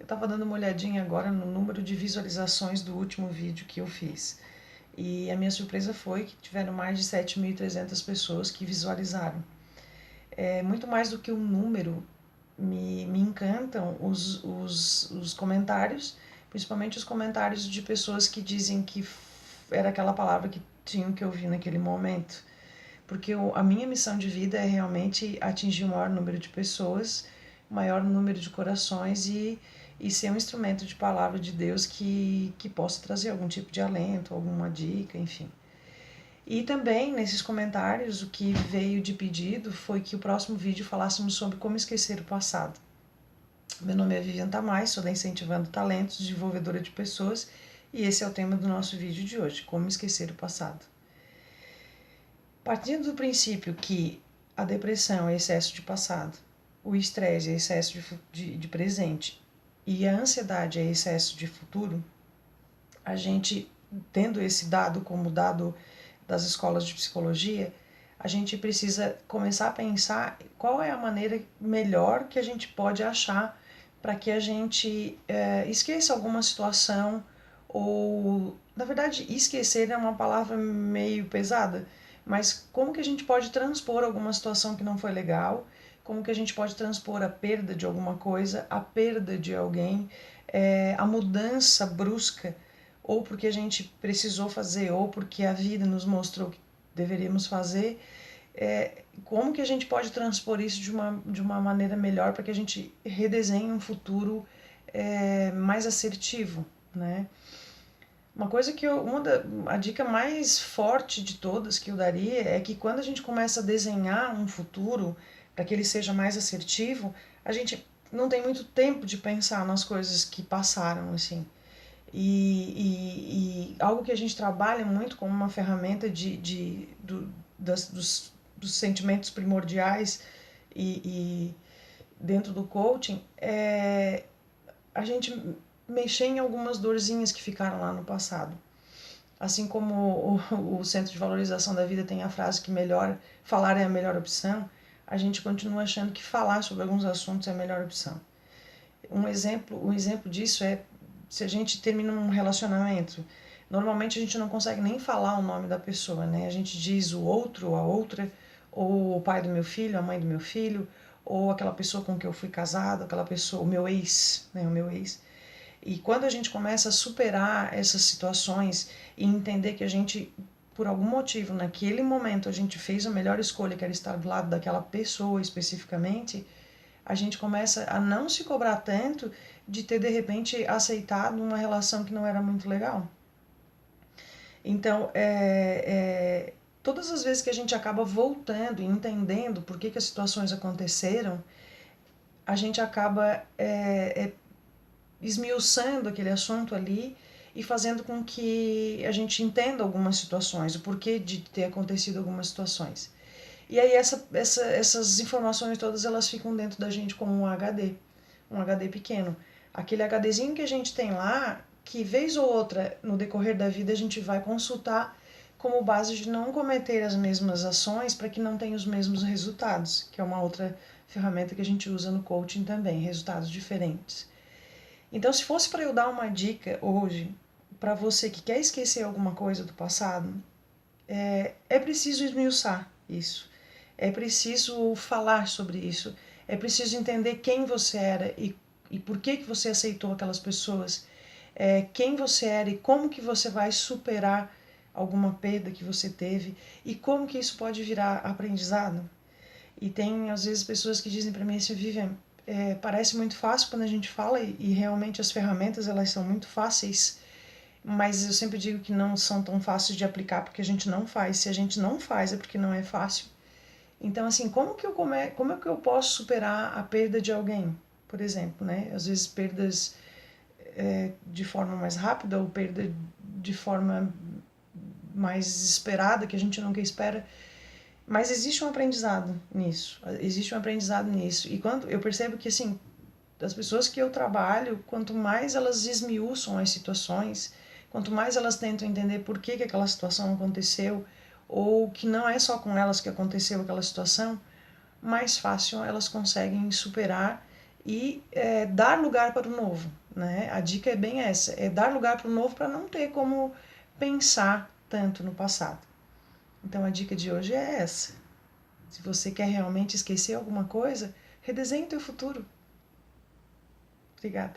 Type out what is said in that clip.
Eu estava dando uma olhadinha agora no número de visualizações do último vídeo que eu fiz. E a minha surpresa foi que tiveram mais de 7.300 pessoas que visualizaram. É muito mais do que um número, me encantam os comentários, principalmente os comentários de pessoas que dizem que era aquela palavra que tinham que ouvir naquele momento. Porque a minha missão de vida é realmente atingir o maior número de pessoas, o maior número de corações e ser um instrumento de palavra de Deus que possa trazer algum tipo de alento, alguma dica, enfim. E também, nesses comentários, o que veio de pedido foi que o próximo vídeo falássemos sobre como esquecer o passado. Meu nome é Vivian Tamais, sou da Incentivando Talentos, desenvolvedora de pessoas, e esse é o tema do nosso vídeo de hoje, como esquecer o passado. Partindo do princípio que a depressão é excesso de passado, o estresse é excesso de presente e a ansiedade é excesso de futuro, a gente, tendo esse dado como dado das escolas de psicologia, a gente precisa começar a pensar qual é a maneira melhor que a gente pode achar para que a gente esqueça alguma situação ou, na verdade, esquecer é uma palavra meio pesada, mas como que a gente pode transpor alguma situação que não foi legal, como que a gente pode transpor a perda de alguma coisa, a perda de alguém, a mudança brusca, ou porque a gente precisou fazer, ou porque a vida nos mostrou que deveríamos fazer, como que a gente pode transpor isso de uma maneira melhor para que a gente redesenhe um futuro mais assertivo, né? Uma coisa que a dica mais forte de todas que eu daria é que quando a gente começa a desenhar um futuro para que ele seja mais assertivo, a gente não tem muito tempo de pensar nas coisas que passaram, assim. E algo que a gente trabalha muito como uma ferramenta dos sentimentos primordiais e dentro do coaching é a gente mexer em algumas dorzinhas que ficaram lá no passado. Assim como o Centro de Valorização da Vida tem a frase que falar é a melhor opção, a gente continua achando que falar sobre alguns assuntos é a melhor opção. Um exemplo disso é se a gente termina um relacionamento. Normalmente a gente não consegue nem falar o nome da pessoa, né? A gente diz o outro, a outra, ou o pai do meu filho, a mãe do meu filho, ou aquela pessoa com que eu fui casado, aquela pessoa, o meu ex, né? O meu ex. E quando a gente começa a superar essas situações e entender que a gente, por algum motivo, naquele momento, a gente fez a melhor escolha, que era estar do lado daquela pessoa especificamente, a gente começa a não se cobrar tanto de ter, de repente, aceitado uma relação que não era muito legal. Então, todas as vezes que a gente acaba voltando e entendendo por que as situações aconteceram, a gente acaba esmiuçando aquele assunto ali e fazendo com que a gente entenda algumas situações, o porquê de ter acontecido algumas situações. E aí essas informações todas elas ficam dentro da gente como um HD pequeno. Aquele HDzinho que a gente tem lá, que vez ou outra no decorrer da vida a gente vai consultar como base de não cometer as mesmas ações para que não tenha os mesmos resultados, que é uma outra ferramenta que a gente usa no coaching também, resultados diferentes. Então, se fosse para eu dar uma dica hoje para você que quer esquecer alguma coisa do passado, é preciso esmiuçar isso. É preciso falar sobre isso. É preciso entender quem você era e por que você aceitou aquelas pessoas. Quem você era e como que você vai superar alguma perda que você teve e como que isso pode virar aprendizado. E tem, às vezes, pessoas que dizem para mim assim, Vivian, parece muito fácil quando a gente fala e realmente as ferramentas elas são muito fáceis, mas eu sempre digo que não são tão fáceis de aplicar porque a gente não faz. Se a gente não faz é porque não é fácil. Então, assim, como é que eu posso superar a perda de alguém, por exemplo, né? Às vezes perdas de forma mais rápida ou perda de forma mais esperada, que a gente nunca espera. Mas existe um aprendizado nisso, existe um aprendizado nisso. E quando eu percebo que, assim, das pessoas que eu trabalho, quanto mais elas esmiuçam as situações, quanto mais elas tentam entender por que aquela situação aconteceu, ou que não é só com elas que aconteceu aquela situação, mais fácil elas conseguem superar e dar lugar para o novo, né? A dica é bem essa, é dar lugar para o novo para não ter como pensar tanto no passado. Então a dica de hoje é essa. Se você quer realmente esquecer alguma coisa, redesenhe o teu futuro. Obrigada.